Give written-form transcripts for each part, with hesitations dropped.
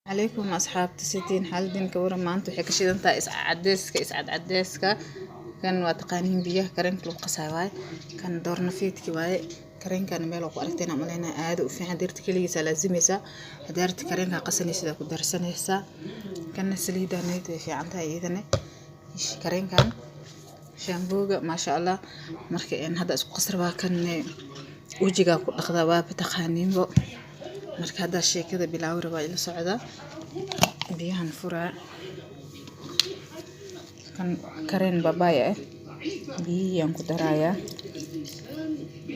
عليكم أصحاب تسيتين حال دين كورة ما أنتو حكي شيء أنت إسعد عدسك كان واتقانين بيه كرين كلو قصاواي كان دورنا فيتك واي كرين كان ميلو قارتين عملنا عاد وفي حديرت كليسا لازميسا حديرت كرين قصني سدا كدرسنيسا كان سليدا نيت في عندها إيدنا كرين كان شامبوغا ما شاء الله مركي إن هذا اسمه قصر وكان وجيغا كل خضوا بتقانين بو marka hada sheekada bilaaw raba ila socda biyahan fura kan karen babaya biyan ku daraya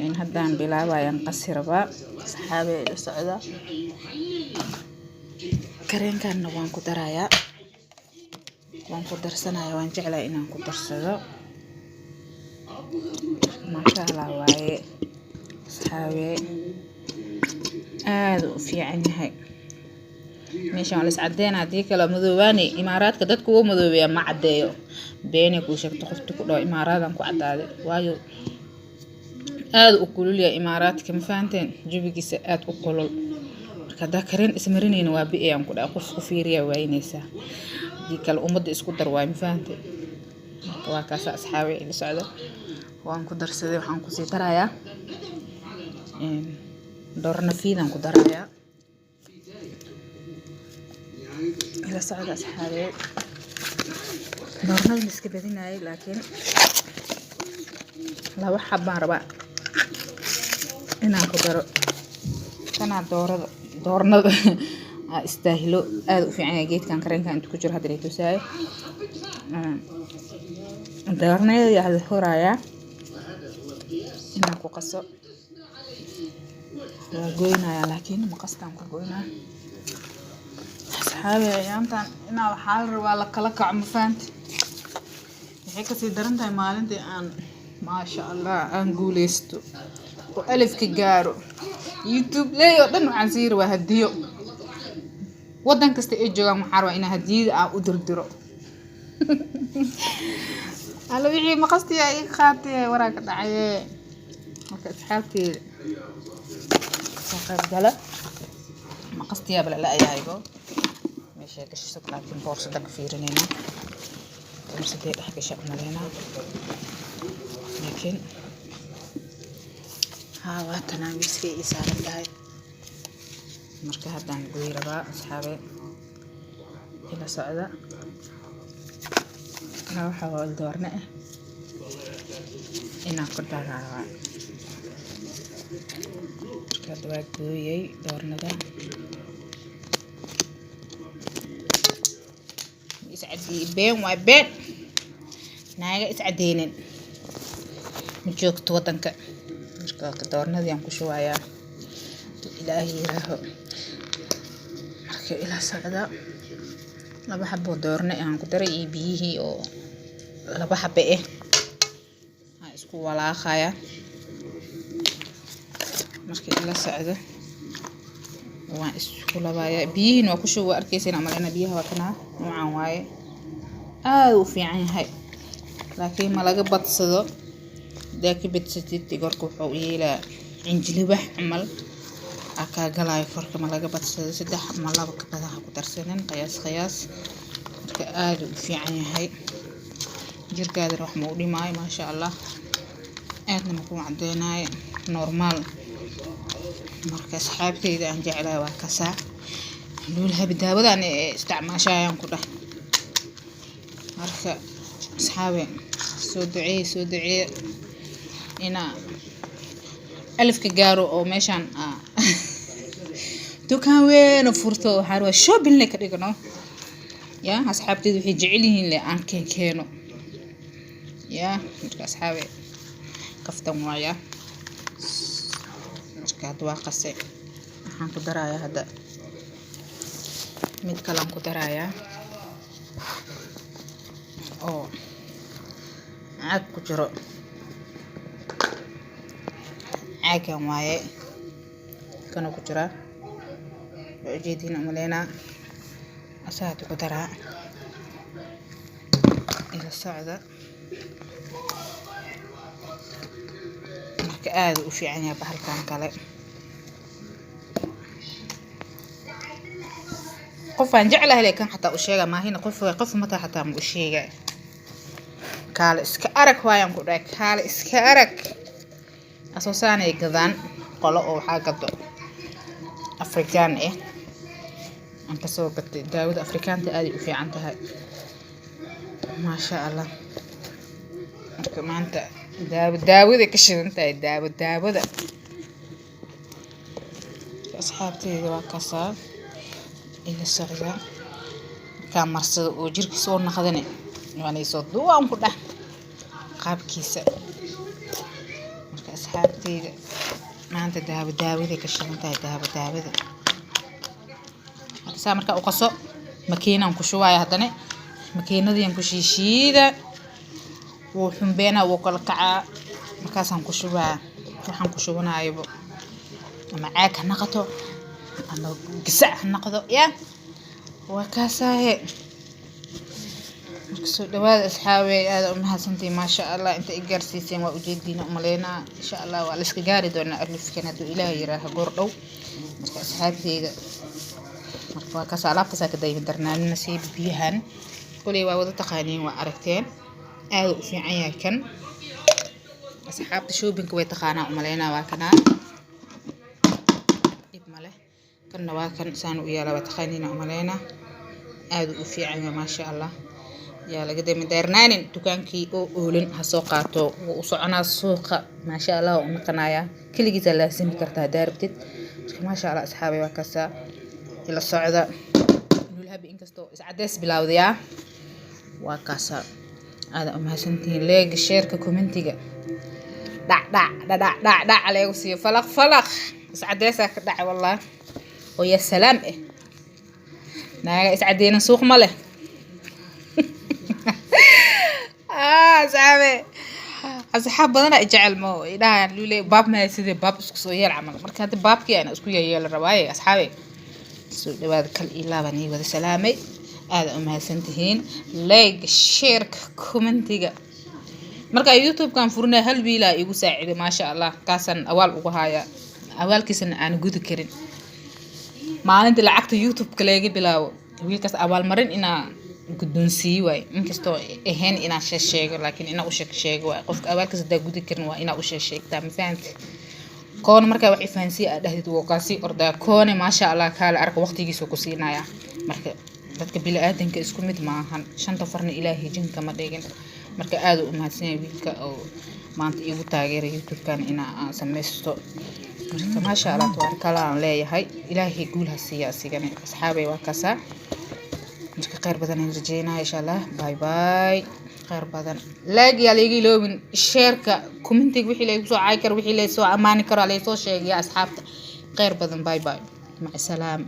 in hadan bilaabayan qasirba saxaabe ila socda karen kan waan ku daraya waan ku darsanaya waan jeclaa inaan ku darsado ma sha Allah waaye saxaabe aad u fiican yahay meeshaan la iscadeena hadii kala madoobaani imaaraadka dadku oo madoobeeya ma cadeeyo beenay ku sheegto qoftu ku dhaw imaaraadan ku cadaaday waayo aad u kululaya imaaraadka ma fahanteen jabigiisa aad u kulul marka da kareen ismarinayna waa bi'ayaan ku dhaw qof ku fiiriya waynaysa hadii kala umada isku dar waa ma fahanteen waa kaas asxaabi ila socdo waan ku darsaday waxaan ku sii darayaa دورنا فينا كدرايا إلى سعد أصحابي دورنا المسك بديناي لكن لو حب ربع إنا كدر كنا دورنا استاهلوا في عنا جيت كان كرين كان تكجر هذا اللي تساي دورنا يا هرايا إنا كقصة goynaya laakiin ma qastaan ku goynaa asxaabi ayaantan inaa xal rabaa la kala kac ma faanti waxay ka sii daran tahay maalintii aan ma sha Allah aan guuleysto oo alifka gaaro YouTube leeyo dhan waxaan sii rabaa hadiyo wadan kasta ay joogaan waxaan rabaa inaan hadiyada aan u dirdiro ala wixii ma qastiya ay qaatay waraaka dhacay marka asxaabtii قبل ما قصدي بلا لا يايغو ماشي كاش لكن بورصه داك فيرنينا مسدي حق شق مالينا لكن ها واتنا مسكي يسالم داي marka hadan goyraba asxaabe ila socda waxa waa doorna ina ku daraara waa gooyay doornada iscadii been waa been naaga iscadeenen ma joogto wadanka marka doornadii aan ku shuwayaa ilaahi raaho marka ila socda laba xabo doorna aan ku daray biyihii oo laba xabo isku walaaqaya markii ila socdo waan isku labaaya biyihiin waa ku shuwa arkaysan amalena biyaha waa kana noocan waaye aad u fiican yahay laakiin ma laga badsado daaki badsatid gorku wuxuu yeelaa injilibax amal aka galay farka ma laga badsado saddex ama laba ka badan ku darsanin qiyaas marka aad u fiican yahay jirkaada wax ma u dhimay ma sha Allah aadna ma ku cadeenay normal marka asxaabteyda aan jeclaa waa kasa lulaha bidaawadan isticmaashayaan ku dhax marka asxaabe soo duceey ina alifka gaaro oo meeshan dukaan weyn furto waxaan waa shopping le ka dhigano ya asxaabteyda waxay jecel yihiin le aan keeno ya marka asxaabe kaftan waaya marka waa qasay waxaan ku darayaa hada mid kale aan ku darayaa oo aad ku jiro caagan waaye kana ku jira ujeedina malena asaad ku daraa ila socda marka aad u fiican yahay bahalkan kale qof aan jeclahay laakiin xataa u sheega ma hina qof mata xataa ma u sheega kaale iska arag waayaan ku dhahay kaale iska arag asoosaanay gadaan qolo oo waxa gado Afrikaan aan ka soo gatay daawada Afrikaanta aad u fiican tahay ma sha Allah marka maanta daawada ka shidan tahay daawada asxaabteyda waa kasaa ila socda ka marsado oo jirka soo naqdane waanay soo duwaan ku dhax qaabkiisa marka asxaabteyda maanta daawada ka shidan tahay daawada marka marka u qaso makiinaan ku shubaaya hadane makiinadii ku shiishiida wuu xumbeena wuu kala kacaa markaasaan ku shubaa waxaan ku shubanaaybo ama caag ha naqato ama gisac ha naqdo ya waa kaasaahe marka soo dhawaada asxaabe aad u mahadsantii ma sha Allah inta i gaarsiiseen waa ujeediina umaleena insha Allah waa la iska gaari doonaa alifkan haduu Ilaahay yaraaha goor dhow marka asxaabteyda marka waa kaas alaabta ka daymin darnaan nasiib biyahan kulay waa wada taqaaniin waa aragteen aad u fiican yahay kan asxaabta shopping way taqaanaa umaleena waa kana dib male kana waa kan saan u yeelaa waa taqaaniina umaleena aad u fiican yahay ma sha Allah yaa laga daymin darnaanin dukaankii oo oolin ha soo qaato oo soconaa suuqa ma sha Allah oo naqanaya kaligiisa la simi kartaa daarbtid ma sha Allah asxaabe waa kaasa ila socda nulhabi inkastoo iscadeys bilawdaya waa kaasa aad u mahadsantiin leeg sheerka commentiga dhac leegu siiyo falaq iscadeysa ka dhacay wallahi oo ya salaam naaga iscadeena suuq ma leh asxaabe asxaab badan ay jecel mo ilaahay lule baab ma sidii baab isku soo yeel camal marka hada baabkii aan isku yeeyeel rabaaye asxaabe soo dhawaad kal ilaabani wada salaamay aad u mahadsantihiin like share commentiga marka YouTube kan furnaa hal wiila igu saaciday ma sha Allah kaasan awaal ugu haya awaalkiisana aan gudi karin maalinta lacagta YouTube kaleega bilaawo wiilkaas awaal marin ina guddoonsii way inkastoo ahayn ina sheego laakiin ina u sheego way qofka awaalkiisa daa gudi karin waa ina u sheegtaa ma fahanti koon marka wax ifaansi ah dhahdid wuu kaasi ordaa koone ma sha Allah kala arka waqtigiisa ku siinaya marka dadka bilaadanka isku mid maahan shanta farna Ilaahay jinka ma dhigin marka aad u mahadsanay wiilka oo maanta igu taageeray YouTube kan ina aan sameysto marka ma sha Allah tabaarakallah leeyahay Ilaahay guul ha siiya asigana asxaabay waa kaasa marka qeyr badan in rajeynaa insha Allah bye qeyr badan like ya leegi loobin share-ka commentiga wixii la igu soo caay karo wixii la soo amaani karo la soo sheegay asxaabta qeyr badan bye mac salaam